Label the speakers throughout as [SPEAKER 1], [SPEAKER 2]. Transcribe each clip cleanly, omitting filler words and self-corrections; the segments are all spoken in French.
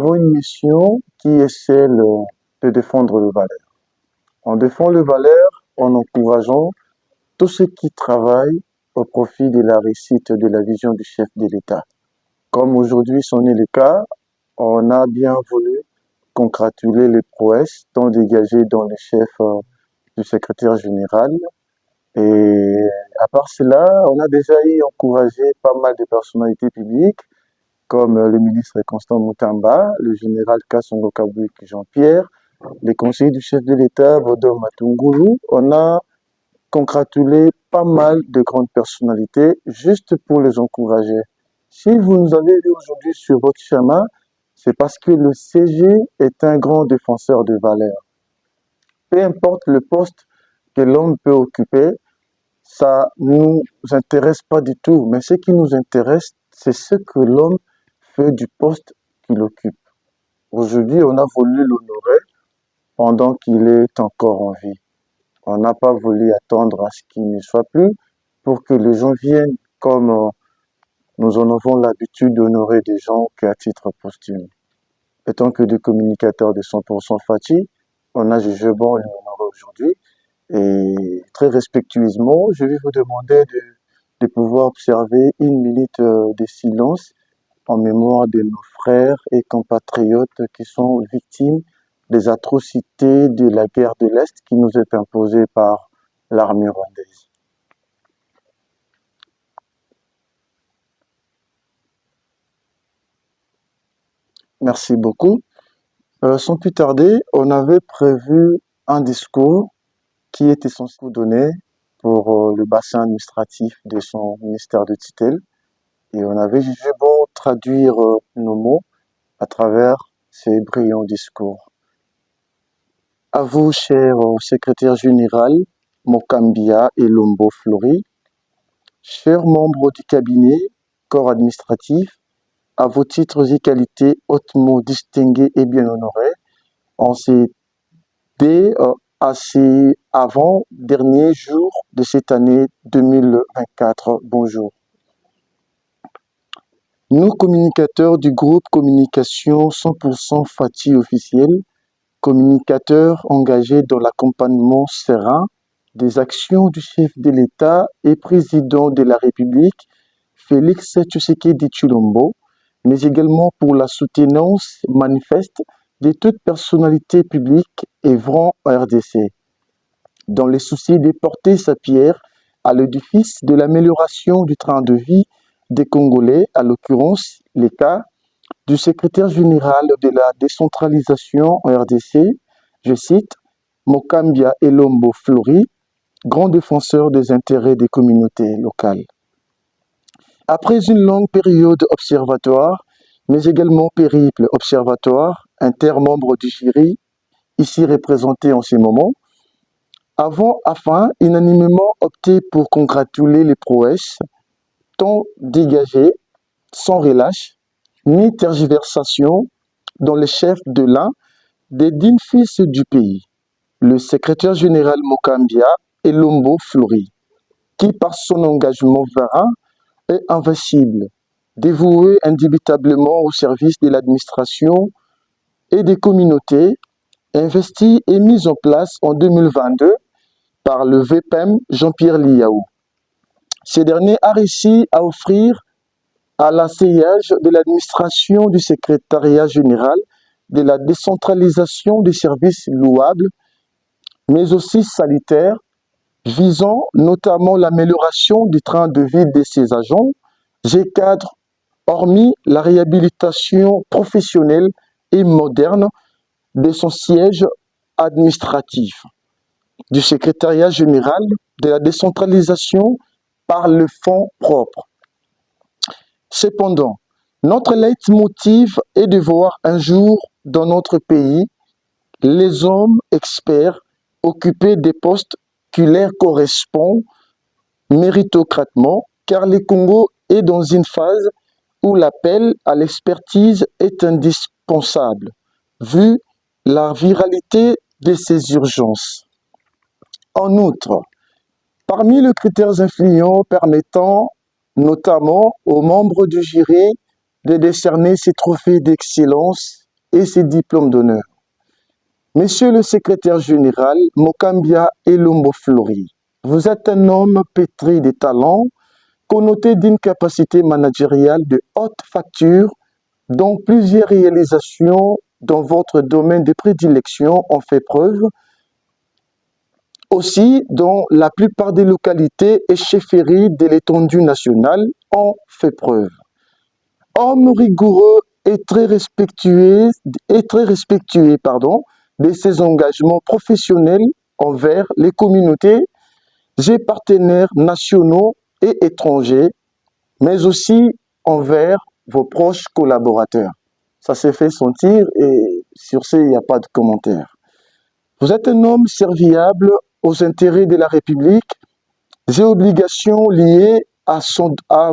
[SPEAKER 1] avons une mission qui est celle de défendre le valeur. On défend le valeur en encourageant tous ceux qui travaillent au profit de la réussite de la vision du chef de l'État. Comme aujourd'hui c'en est le cas, on a bien voulu congratuler les prouesses tant dégagées dans le chef du secrétaire général. Et à part cela, on a déjà encouragé pas mal de personnalités publiques, comme le ministre Constant Mutamba, le général Kassongo Kabouik Jean-Pierre, les conseillers du chef de l'État, Bodo Matungulu. On a congratulé pas mal de grandes personnalités juste pour les encourager. Si vous nous avez vu aujourd'hui sur votre chemin, c'est parce que le CG est un grand défenseur de valeurs. Peu importe le poste que l'homme peut occuper, ça nous intéresse pas du tout. Mais ce qui nous intéresse, c'est ce que l'homme fait du poste qu'il occupe. Aujourd'hui, on a voulu l'honorer pendant qu'il est encore en vie. On n'a pas voulu attendre à ce qu'il ne soit plus pour que les gens viennent comme nous en avons l'habitude d'honorer des gens qu'à titre posthume. Étant que des communicateurs de 100% Fati, on a jugé bon l'honorer aujourd'hui. Et très respectueusement, je vais vous demander de pouvoir observer une minute de silence en mémoire de nos frères et compatriotes qui sont victimes des atrocités de la guerre de l'Est qui nous est imposée par l'armée rwandaise. Merci beaucoup. Sans plus tarder, on avait prévu un discours qui était censé donner pour le bassin administratif de son ministère de tutelle. Et on avait jugé bon traduire nos mots à travers ces brillants discours. À vous, cher secrétaire général Mokambia Elombo Flori, chers membres du cabinet, corps administratif, à vos titres et qualités hautement distingués et bien honorés, en ces avant-derniers jours de cette année 2024. Bonjour. Nous, communicateurs du groupe Communication 100% Fati officiel, communicateurs engagés dans l'accompagnement serein des actions du chef de l'État et président de la République, Félix Tshisekedi Tshilombo, mais également pour la soutenance manifeste de toute personnalité publique œuvrant en RDC, dans le souci de porter sa pierre à l'édifice de l'amélioration du train de vie des Congolais, à l'occurrence l'État, du secrétaire général de la décentralisation en RDC, je cite, Mokambia Elombo Flori, grand défenseur des intérêts des communautés locales. Après une longue période observatoire, mais également périple observatoire, intermembre du jury, ici représenté en ce moment, avons enfin unanimement opté pour congratuler les prouesses, tant dégagées, sans relâche, ni tergiversation, dans le chef de l'un des dignes fils du pays, le secrétaire général Mokambia Elombo Flori, qui par son engagement varin est invincible, dévoué indubitablement au service de l'administration et des communautés, investi et mis en place en 2022 par le VPM Jean-Pierre Liaou. Ce dernier a réussi à offrir à l'asseyage de l'administration du secrétariat général de la décentralisation des services louables, mais aussi sanitaires, visant notamment l'amélioration du train de vie de ses agents, G-cadre, hormis la réhabilitation professionnelle et moderne de son siège administratif, du secrétariat général de la décentralisation par le fonds propre. Cependant, notre leitmotiv est de voir un jour dans notre pays les hommes experts occuper des postes qui leur correspondent méritocratement, car le Congo est dans une phase où l'appel à l'expertise est indispensable, vu la viralité de ces urgences. En outre, parmi les critères influents permettant notamment aux membres du jury de décerner ces trophées d'excellence et ses diplômes d'honneur. Monsieur le secrétaire général Mokambia Elombo Flori, vous êtes un homme pétri de talents, connoté d'une capacité managériale de haute facture, dont plusieurs réalisations dans votre domaine de prédilection ont fait preuve, aussi dont la plupart des localités et chefferies de l'étendue nationale ont fait preuve. Homme rigoureux et très respectueux, de ses engagements professionnels envers les communautés et partenaires nationaux et étrangers, mais aussi envers vos proches collaborateurs. Ça s'est fait sentir et sur ce, il n'y a pas de commentaire. Vous êtes un homme serviable aux intérêts de la République et obligations liées à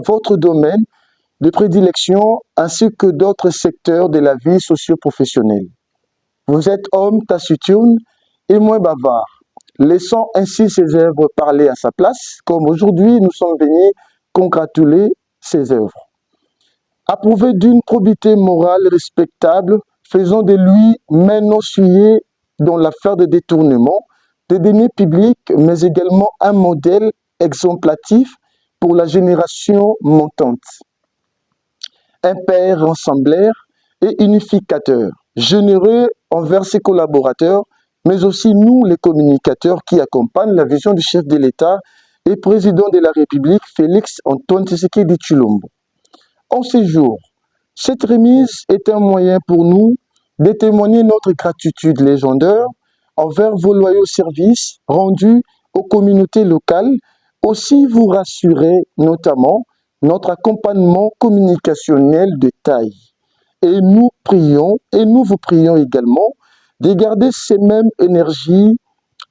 [SPEAKER 1] votre domaine de prédilection ainsi que d'autres secteurs de la vie socio-professionnelle. Vous êtes homme taciturne et moins bavard, laissant ainsi ses œuvres parler à sa place, comme aujourd'hui nous sommes venus congratuler ses œuvres. Approuvé d'une probité morale respectable, faisant de lui main non souillée dans l'affaire de détournement, des deniers publics, mais également un modèle exemplatif pour la génération montante. Un père rassembleur et unificateur, généreux envers ses collaborateurs, mais aussi nous, les communicateurs qui accompagnent la vision du chef de l'État et président de la République, Félix Antoine Tshisekedi Tshilombo. En ces jours, cette remise est un moyen pour nous de témoigner notre gratitude légendaire envers vos loyaux services rendus aux communautés locales, aussi vous rassurer notamment notre accompagnement communicationnel de taille. Et nous vous prions également de garder ces mêmes énergies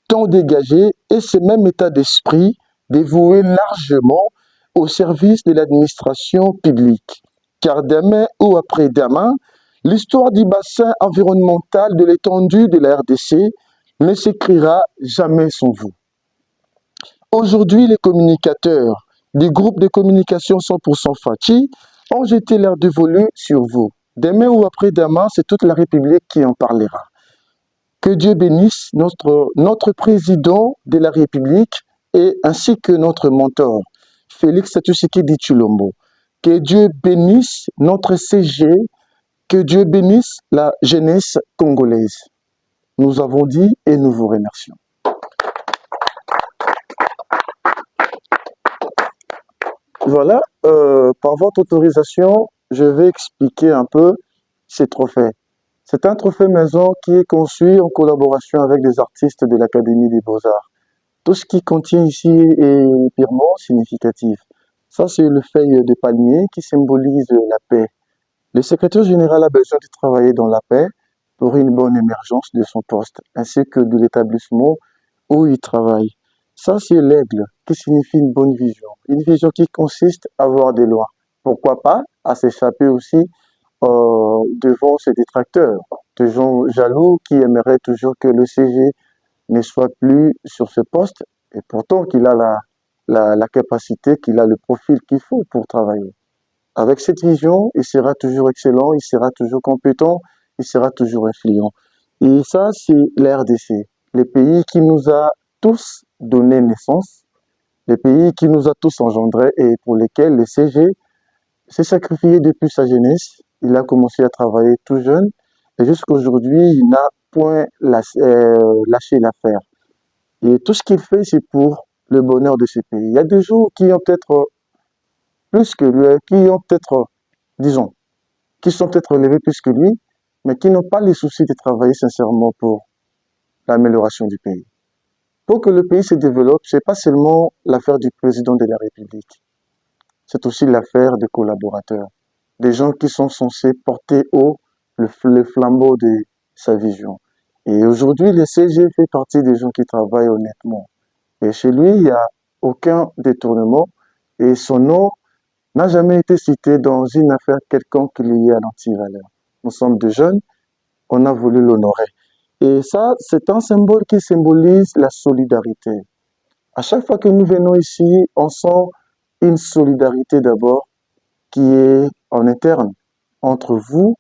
[SPEAKER 1] tant dégagées et ce même état d'esprit dévoué largement au service de l'administration publique. Car demain ou après-demain, l'histoire du bassin environnemental de l'étendue de la RDC ne s'écrira jamais sans vous. Aujourd'hui, les communicateurs du groupe de communication 100% Fachi ont jeté leur dévolu sur vous. Demain ou après-demain, c'est toute la République qui en parlera. Que Dieu bénisse notre président de la République et ainsi que notre mentor, Félix Tshisekedi Tshilombo. Que Dieu bénisse notre CG, que Dieu bénisse la jeunesse congolaise. Nous avons dit et nous vous remercions. Voilà, par votre autorisation, je vais expliquer un peu ces trophées. C'est un trophée maison qui est conçu en collaboration avec des artistes de l'Académie des Beaux-Arts. Tout ce qui contient ici est purement significatif. Ça, c'est le feuille de palmier qui symbolise la paix. Le secrétaire général a besoin de travailler dans la paix pour une bonne émergence de son poste, ainsi que de l'établissement où il travaille. Ça, c'est l'aigle, qui signifie une bonne vision. Une vision qui consiste à avoir des lois. Pourquoi pas à s'échapper aussi devant ses détracteurs, des gens jaloux qui aimeraient toujours que le CG ne soit plus sur ce poste, et pourtant qu'il a la capacité, qu'il a le profil qu'il faut pour travailler. Avec cette vision, il sera toujours excellent, il sera toujours compétent, il sera toujours influent. Et ça, c'est l'RDC, le pays qui nous a tous donné naissance, le pays qui nous a tous engendrés et pour lequel le CG s'est sacrifié depuis sa jeunesse. Il a commencé à travailler tout jeune et jusqu'à aujourd'hui, il n'a point lâché l'affaire. Et tout ce qu'il fait, c'est pour le bonheur de ce pays. Il y a des gens qui ont peut-être plus que lui, disons, qui sont peut-être élevés plus que lui, mais qui n'ont pas les soucis de travailler sincèrement pour l'amélioration du pays. Pour que le pays se développe, ce n'est pas seulement l'affaire du président de la République, c'est aussi l'affaire des collaborateurs, des gens qui sont censés porter haut le flambeau de sa vision. Et aujourd'hui, le CG fait partie des gens qui travaillent honnêtement. Et chez lui, il n'y a aucun détournement et son nom n'a jamais été cité dans une affaire quelconque liée à l'antivaleur. Nous sommes des jeunes, on a voulu l'honorer. Et ça, c'est un symbole qui symbolise la solidarité. À chaque fois que nous venons ici, on sent une solidarité d'abord qui est en interne entre vous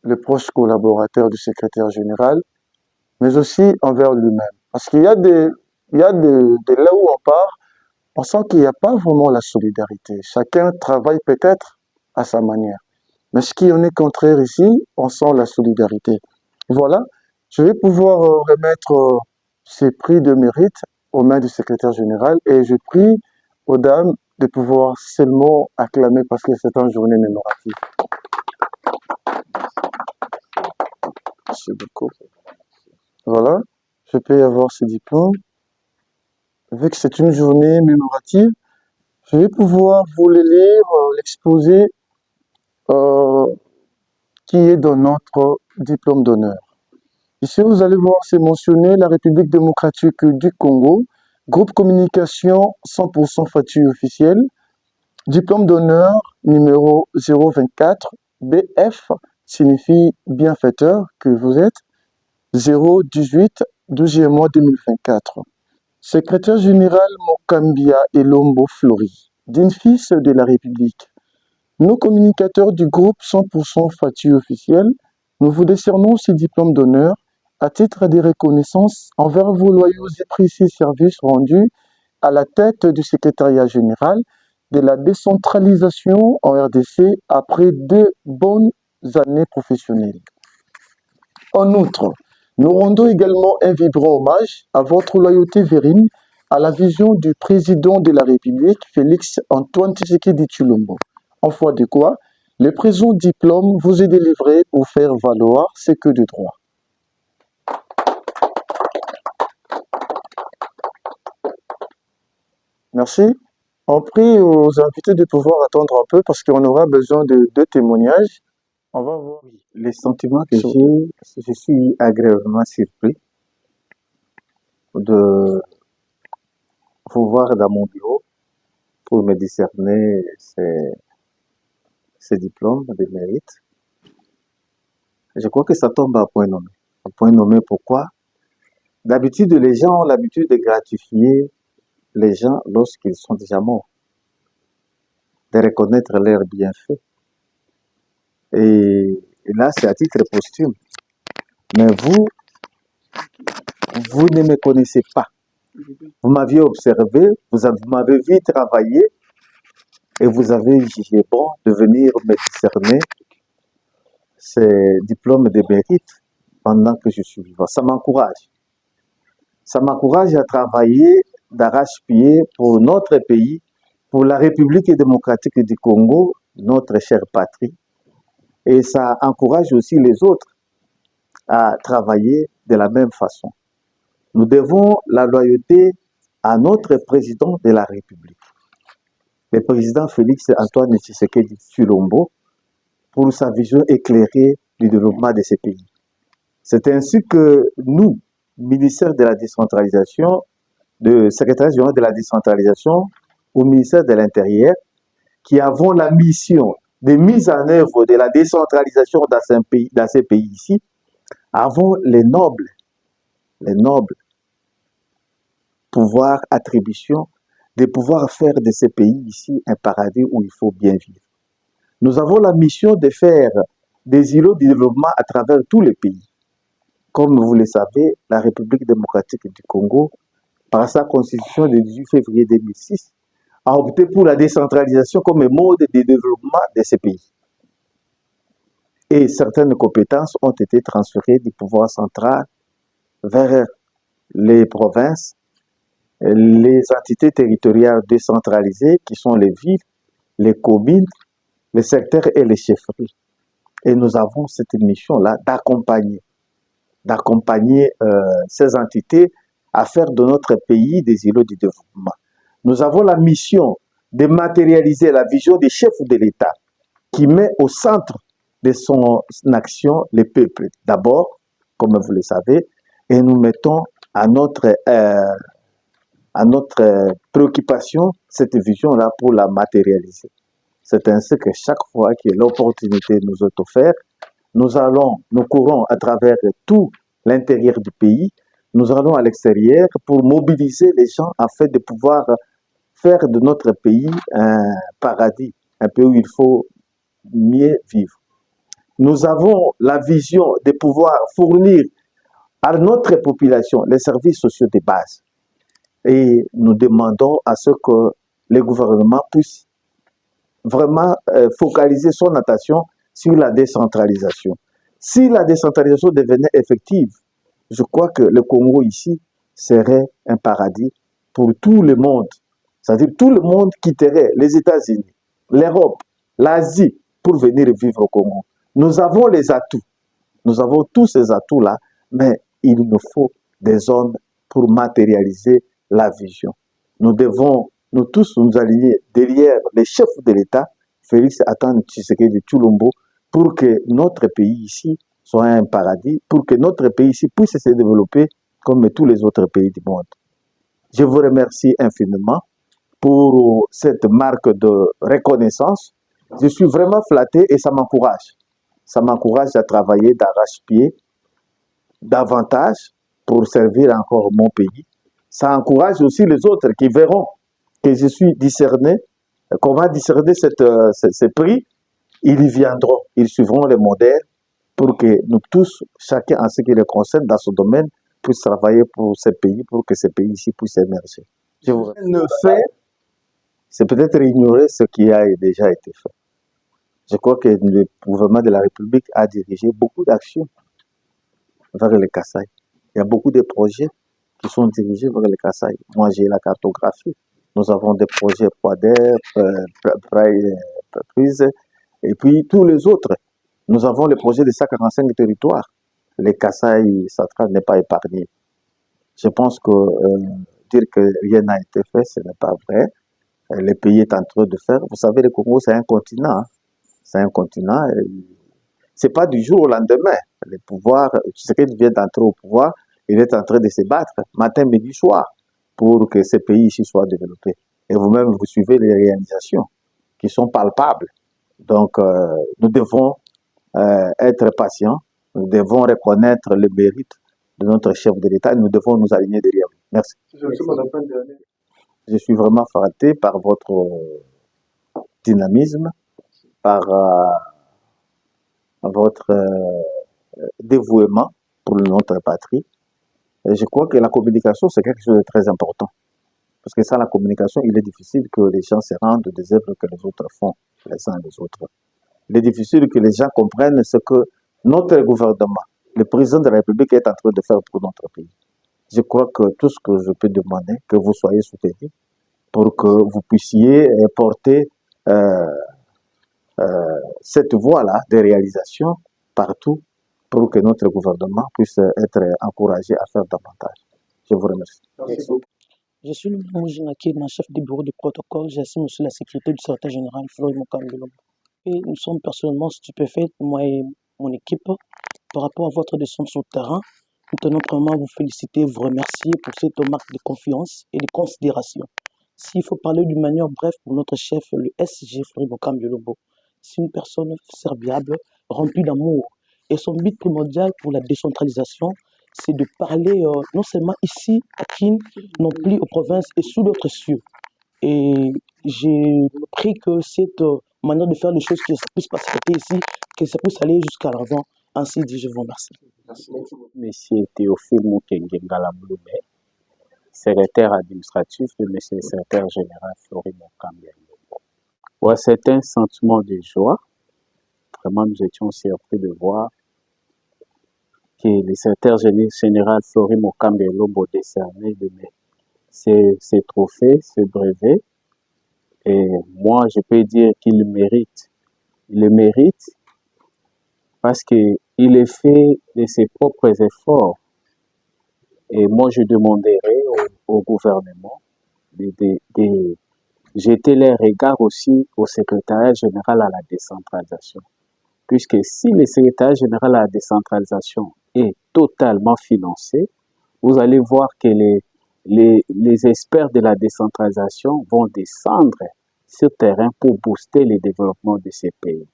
[SPEAKER 1] les proches collaborateurs du secrétaire général, mais aussi envers lui-même. Parce qu'il y a là où on part, on sent qu'il n'y a pas vraiment la solidarité. Chacun travaille peut-être à sa manière. Mais ce qui en est contraire ici, on sent la solidarité. Voilà, je vais pouvoir remettre ces prix de mérite aux mains du secrétaire général et je prie aux dames de pouvoir seulement acclamer parce que c'est une journée mémorative. Merci beaucoup. Voilà, je peux avoir ce diplôme. Vu que c'est une journée mémorative, je vais pouvoir vous le lire, l'exposer euh, qui est dans notre diplôme d'honneur. Ici, vous allez voir, c'est mentionné la République démocratique du Congo, groupe communication 100% Fatu officiel, diplôme d'honneur numéro 024, BF signifie bienfaiteur que vous êtes, 018, 12e mois 2024. Secrétaire général Mokambia Elombo Flori, digne fils de la République. Nos communicateurs du groupe 100% Fatu officiel, nous vous décernons ces diplômes d'honneur à titre de reconnaissance envers vos loyaux et précieux services rendus à la tête du secrétariat général de la décentralisation en RDC après 2 bonnes années professionnelles. En outre, nous rendons également un vibrant hommage à votre loyauté vérine à la vision du président de la République, Félix Antoine Tshisekedi Tshilombo. En foi de quoi, le présent diplôme vous est délivré pour faire valoir ce que de droit. Merci. On prie aux invités de pouvoir attendre un peu parce qu'on aura besoin de 2 témoignages. On va voir.
[SPEAKER 2] Les sentiments que j'ai, je suis agréablement surpris de vous voir dans mon bureau pour me décerner ces diplômes de mérite. Je crois que ça tombe à point nommé. À point nommé, pourquoi? D'habitude, les gens ont l'habitude de gratifier les gens lorsqu'ils sont déjà morts, de reconnaître leurs bienfaits. Et là, c'est à titre posthume. Mais vous ne me connaissez pas. Vous m'aviez observé, vous m'avez vu travailler et vous avez jugé bon de venir me décerner ces diplômes de mérite pendant que je suis vivant. Ça m'encourage. Ça m'encourage à travailler d'arrache-pied pour notre pays, pour la République démocratique du Congo, notre chère patrie. Et ça encourage aussi les autres à travailler de la même façon. Nous devons la loyauté à notre président de la République, le président Félix Antoine Tshisekedi Tshilombo, pour sa vision éclairée du développement de ce pays. C'est ainsi que nous, ministère de la décentralisation, de secrétaire général de la décentralisation au ministère de l'Intérieur, qui avons la mission de mise en œuvre de la décentralisation dans ces pays ici, avons les nobles pouvoirs, attributions, de pouvoir faire de ces pays ici un paradis où il faut bien vivre. Nous avons la mission de faire des îlots de développement à travers tous les pays. Comme vous le savez, la République démocratique du Congo, par sa constitution du 18 février 2006, a opté pour la décentralisation comme mode de développement de ces pays. Et certaines compétences ont été transférées du pouvoir central vers les provinces, les entités territoriales décentralisées qui sont les villes, les communes, les secteurs et les chefferies. Et nous avons cette mission-là d'accompagner ces entités à faire de notre pays des îlots du développement. Nous avons la mission de matérialiser la vision des chefs de l'État qui met au centre de son action les peuples. D'abord, comme vous le savez, et nous mettons à notre préoccupation cette vision-là pour la matérialiser. C'est ainsi que chaque fois que l'opportunité nous est offerte, nous courons à travers tout l'intérieur du pays, nous allons à l'extérieur pour mobiliser les gens afin de pouvoir faire de notre pays un paradis, un pays où il faut mieux vivre. nous avons la vision de pouvoir fournir à notre population les services sociaux de base. Et nous demandons à ce que les gouvernements puissent vraiment focaliser son attention sur la décentralisation. Si la décentralisation devenait effective, je crois que le Congo ici serait un paradis pour tout le monde. C'est-à-dire tout le monde quitterait les États-Unis, l'Europe, l'Asie pour venir vivre au Congo. Nous avons les atouts. Nous avons tous ces atouts-là, mais il nous faut des hommes pour matérialiser la vision. Nous devons, nous tous, nous aligner derrière les chefs de l'État, Félix Antoine Tshisekedi Tshilombo, pour que notre pays ici soit un paradis, pour que notre pays ici puisse se développer comme tous les autres pays du monde. Je vous remercie infiniment pour cette marque de reconnaissance. Je suis vraiment flatté et ça m'encourage. Ça m'encourage à travailler d'arrache-pied davantage pour servir encore mon pays. Ça encourage aussi les autres qui verront que je suis discerné, qu'on va discerner ces prix. Ils y viendront, ils suivront les modèles pour que nous tous, chacun en ce qui le concerne dans ce domaine, puisse travailler pour ce pays, pour que ce pays ici puisse émerger. Je vous le fais, c'est peut-être ignorer ce qui a déjà été fait. Je crois que le gouvernement de la République a dirigé beaucoup d'actions vers le Kasaï. Il y a beaucoup de projets qui sont dirigés vers le Kasaï. Moi, j'ai la cartographie. Nous avons des projets POADER, Prise, et puis tous les autres. Nous avons le projet de 145 territoires. Le Kasaï central n'est pas épargné. Je pense que dire que rien n'a été fait, ce n'est pas vrai. Le pays est en train de faire. Vous savez, le Congo, c'est un continent. Hein. C'est un continent. C'est pas du jour au lendemain. Le pouvoir, Tshisekedi vient d'entrer au pouvoir, il est en train de se battre matin, midi, soir pour que ce pays ici soit développé. Et vous-même, vous suivez les réalisations qui sont palpables. Donc, nous devons être patients, nous devons reconnaître le mérite de notre chef de l'État et nous devons nous aligner derrière lui. Merci. Je suis vraiment flatté par votre dynamisme, par votre dévouement pour notre patrie. Et je crois que la communication, c'est quelque chose de très important. Parce que sans la communication, il est difficile que les gens se rendent des œuvres que les autres font, les uns les autres. Il est difficile que les gens comprennent ce que notre gouvernement, le président de la République est en train de faire pour notre pays. Je crois que tout ce que je peux demander, que vous soyez soutenus pour que vous puissiez porter cette voie-là de réalisation partout pour que notre gouvernement puisse être encouragé à faire davantage. Je vous remercie.
[SPEAKER 3] Merci. Je suis le chef du bureau de protocole. J'assume aussi la sécurité du secrétaire général Flori Mokambelo. Et nous sommes personnellement stupéfaits, moi et mon équipe, par rapport à votre descente sur le terrain. Nous tenons vraiment à vous féliciter, vous remercier pour cette marque de confiance et de considération. S'il faut parler d'une manière brève pour notre chef, le SG Flori Mokambelo, c'est une personne serviable, remplie d'amour. Et son but primordial pour la décentralisation, c'est de parler non seulement ici, à Kin, non plus aux provinces et sous d'autres cieux. Et j'ai pris que cette manière de faire les choses, que ça puisse pas s'arrêter ici, que ça puisse aller jusqu'à l'avant. Ainsi dit, je vous remercie.
[SPEAKER 4] Monsieur Théophile Mukenge Ngala-Bloubé, secrétaire administratif de monsieur le secrétaire général Flori Mokambelo. Ouais, c'est un sentiment de joie. Vraiment, nous étions surpris de voir que le secrétaire général Flori Mokambelo a décerné ces trophées, ce brevet. Et moi, je peux dire qu'il le mérite. Il le mérite parce qu'il est fait de ses propres efforts. Et moi, je demanderai au gouvernement de jeter les regards aussi au secrétariat général à la décentralisation. Puisque si le secrétariat général à la décentralisation est totalement financé, vous allez voir que les experts de la décentralisation vont descendre sur le terrain pour booster le développement de ces pays.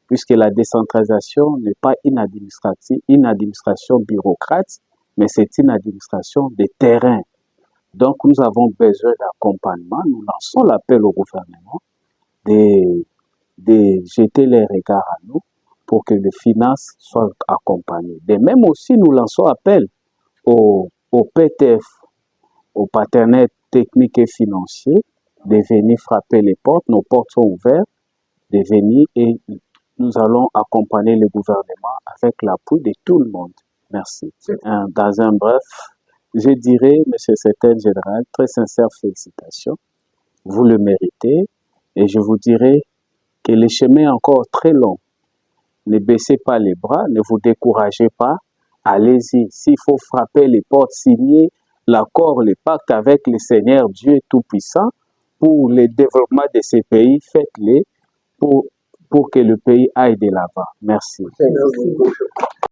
[SPEAKER 4] Puisque la décentralisation n'est pas une administration bureaucrate, mais c'est une administration de terrain. Donc, nous avons besoin d'accompagnement. Nous lançons l'appel au gouvernement de jeter les regards à nous pour que les finances soient accompagnées. De même aussi, nous lançons appel au PTF, aux partenaires techniques et financiers, de venir frapper les portes. Nos portes sont ouvertes, de venir et nous allons accompagner le gouvernement avec l'appui de tout le monde. Merci. Dans un bref, je dirais, Monsieur le Secrétaire Général, très sincères félicitations. Vous le méritez et je vous dirai que le chemin est encore très long. Ne baissez pas les bras, ne vous découragez pas. Allez-y. S'il faut frapper les portes, signer l'accord, le pacte avec le Seigneur Dieu Tout-Puissant pour le développement de ces pays, faites-les pour que le pays aille de l'avant. Merci.